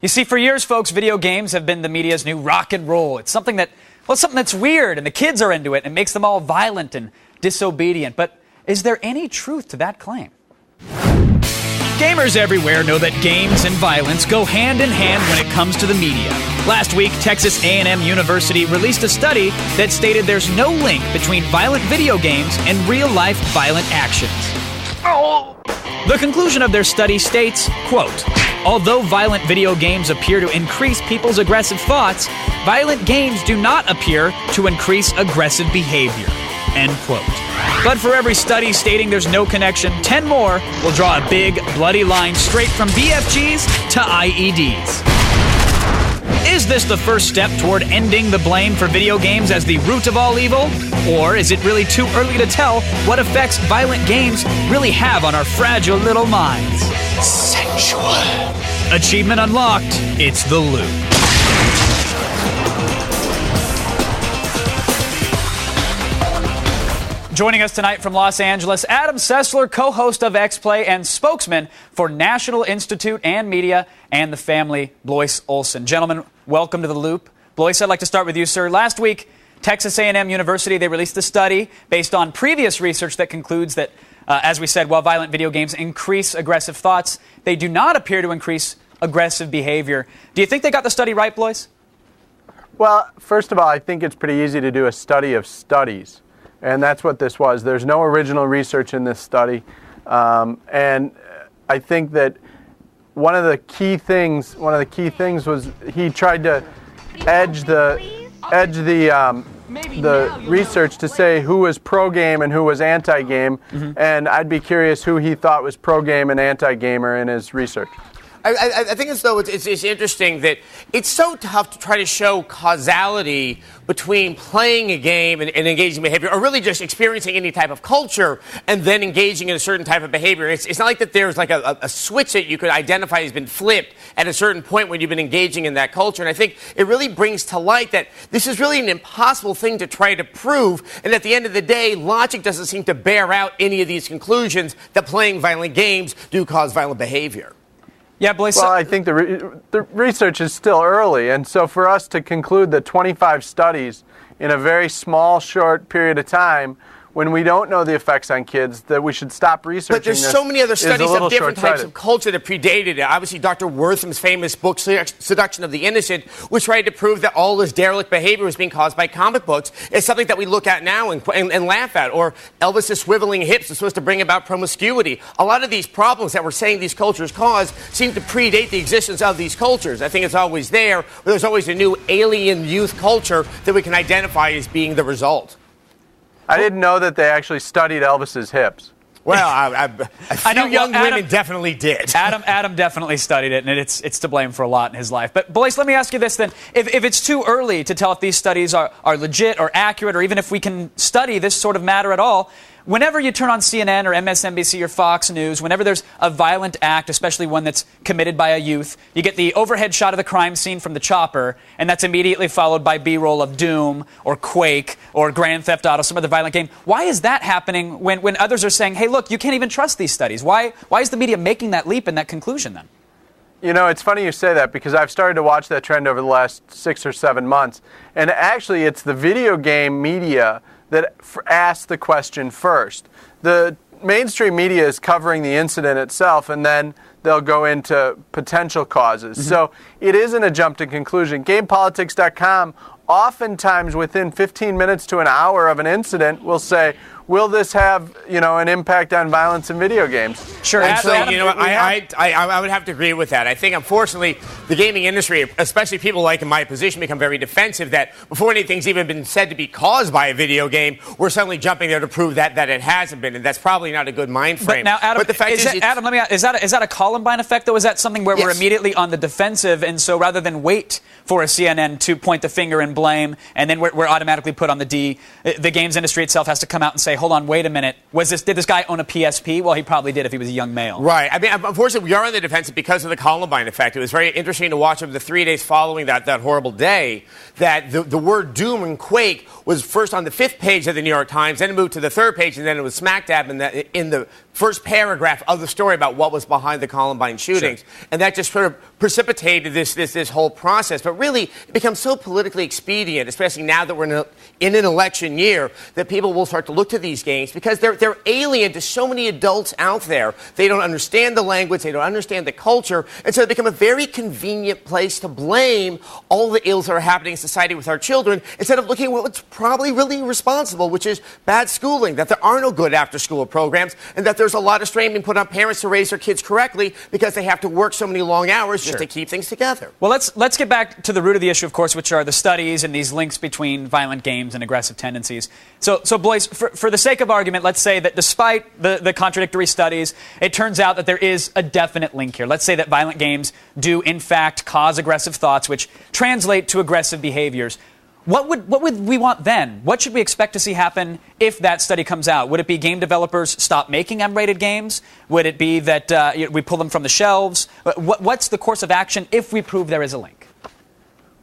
You see, for years, folks, video games have been the media's new rock and roll. It's something that's weird, and the kids are into it, and makes them all violent and disobedient. But is there any truth to that claim? Gamers everywhere know that games and violence go hand in hand when it comes to the media. Last week, Texas A&M University released a study that stated there's no link between violent video games and real-life violent actions. The conclusion of their study states, quote, "Although violent video games appear to increase people's aggressive thoughts, violent games do not appear to increase aggressive behavior." End quote. But for every study stating there's no connection, 10 more will draw a big, bloody line straight from BFGs to IEDs. Is this the first step toward ending the blame for video games as the root of all evil? Or is it really too early to tell what effects violent games really have on our fragile little minds? Sensual. Achievement unlocked. It's The Loop. Joining us tonight from Los Angeles, Adam Sessler, co-host of X-Play and spokesman for National Institute and Media and the family, Blois Olson. Gentlemen, welcome to The Loop. Blois, I'd like to start with you, sir. Last week, Texas A&M University, they released a study based on previous research that concludes that, as we said, while violent video games increase aggressive thoughts, they do not appear to increase aggressive behavior. Do you think they got the study right, Blois? Well, first of all, I think it's pretty easy to do a study of studies. And that's what this was. There's no original research in this study. And I think that one of the key things was he tried to edge the research to say who was pro-game and who was anti-game. Mm-hmm. And I'd be curious who he thought was pro-game and anti-gamer in his research. I think as though it's interesting that it's so tough to try to show causality between playing a game and engaging behavior, or really just experiencing any type of culture and then engaging in a certain type of behavior. It's not like that there's like a switch that you could identify has been flipped at a certain point when you've been engaging in that culture. And I think it really brings to light that this is really an impossible thing to try to prove. And at the end of the day, logic doesn't seem to bear out any of these conclusions that playing violent games do cause violent behavior. Yeah, Blois. Well, I think the research is still early, and so for us to conclude that 25 studies in a very small, short period of time, when we don't know the effects on kids, that we should stop researching. But there's so many other studies of different types of culture that predated it. Obviously, Dr. Wortham's famous book, Seduction of the Innocent, which tried to prove that all this derelict behavior was being caused by comic books. It's something that we look at now and laugh at. Or Elvis's swiveling hips is supposed to bring about promiscuity. A lot of these problems that we're saying these cultures cause seem to predate the existence of these cultures. I think it's always there, but there's always a new alien youth culture that we can identify as being the result. I didn't know that they actually studied Elvis's hips. Well, I know young women definitely did. Adam definitely studied it, and it's to blame for a lot in his life. But, Blois, let me ask you this then. If it's too early to tell if these studies are legit or accurate, or even if we can study this sort of matter at all, whenever you turn on CNN or MSNBC or Fox News, whenever there's a violent act, especially one that's committed by a youth, you get the overhead shot of the crime scene from the chopper, and that's immediately followed by B-roll of Doom or Quake or Grand Theft Auto, some other violent game. Why is that happening when others are saying, hey, look, you can't even trust these studies? Why is the media making that leap and that conclusion then? You know, it's funny you say that because I've started to watch that trend over the last 6 or 7 months. And actually, it's the video game media that asked the question first. The mainstream media is covering the incident itself, and then they'll go into potential causes. Mm-hmm. So it isn't a jump to conclusion. GamePolitics.com oftentimes within 15 minutes to an hour of an incident will say, will this have, an impact on violence in video games? Sure. Absolutely. I would have to agree with that. I think, unfortunately, the gaming industry, especially people like in my position, become very defensive that before anything's even been said to be caused by a video game, we're suddenly jumping there to prove that it hasn't been, and that's probably not a good mind frame. But now, Adam, Adam, let me ask, is that a Columbine effect, though? Is that something where we're immediately on the defensive, and so rather than wait for a CNN to point the finger and blame, and then we're automatically put on the D, the games industry itself has to come out and say, hold on, wait a minute. Did this guy own a PSP? Well, he probably did if he was a young male. Right. I mean, unfortunately, we are on the defensive because of the Columbine effect. It was very interesting to watch over the 3 days following that horrible day that the word Doom and Quake was first on the 5th page of the New York Times, then it moved to the 3rd page, and then it was smack dab in the first paragraph of the story about what was behind the Columbine shootings. Sure. And that just sort of precipitated this whole process. But really, it becomes so politically expedient, especially now that we're in an election year, that people will start to look to these games because they're alien to so many adults out there. They don't understand the language. They don't understand the culture. And so they become a very convenient place to blame all the ills that are happening in society with our children instead of looking at what's probably really responsible, which is bad schooling, that there are no good after-school programs, and that there's a lot of strain being put on parents to raise their kids correctly because they have to work so many long hours just to keep things together. Well, let's get back to the root of the issue, of course, which are the studies and these links between violent games and aggressive tendencies. So boys, for the sake of argument, let's say that despite the contradictory studies, it turns out that there is a definite link here. Let's say that violent games do, in fact, cause aggressive thoughts, which translate to aggressive behaviors. What would we want then? What should we expect to see happen if that study comes out? Would it be game developers stop making M-rated games? Would it be that we pull them from the shelves? What's the course of action if we prove there is a link?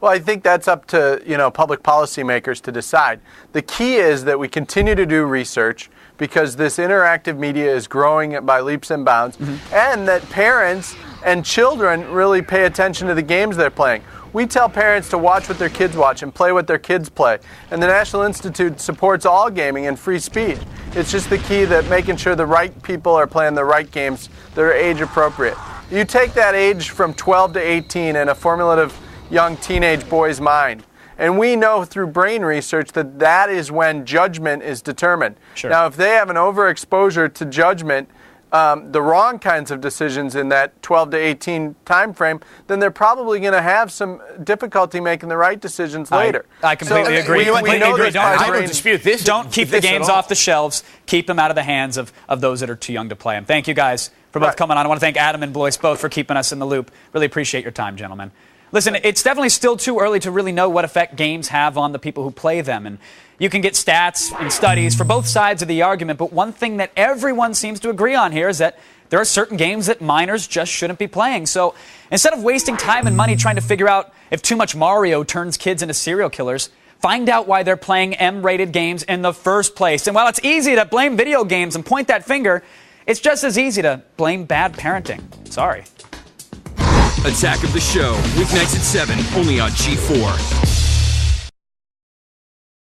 Well, I think that's up to public policymakers to decide. The key is that we continue to do research because this interactive media is growing by leaps and bounds, and that parents and children really pay attention to the games they're playing. We tell parents to watch what their kids watch and play what their kids play. And the National Institute supports all gaming and free speech. It's just the key that making sure the right people are playing the right games that are age appropriate. You take that age from 12 to 18 in a formative young teenage boy's mind. And we know through brain research that that is when judgment is determined. Sure. Now, if they have an overexposure to judgment, the wrong kinds of decisions in that 12 to 18 time frame, then they're probably going to have some difficulty making the right decisions later. I completely agree. I don't dispute this. Don't keep the games off the shelves. Keep them out of the hands of those that are too young to play them. Thank you guys for both coming on. I want to thank Adam and Blois both for keeping us in the loop. Really appreciate your time, gentlemen. Listen, it's definitely still too early to really know what effect games have on the people who play them. And you can get stats and studies for both sides of the argument, but one thing that everyone seems to agree on here is that there are certain games that minors just shouldn't be playing. So instead of wasting time and money trying to figure out if too much Mario turns kids into serial killers, find out why they're playing M-rated games in the first place. And while it's easy to blame video games and point that finger, it's just as easy to blame bad parenting. Sorry. Attack of the Show, weeknights at 7, only on G4.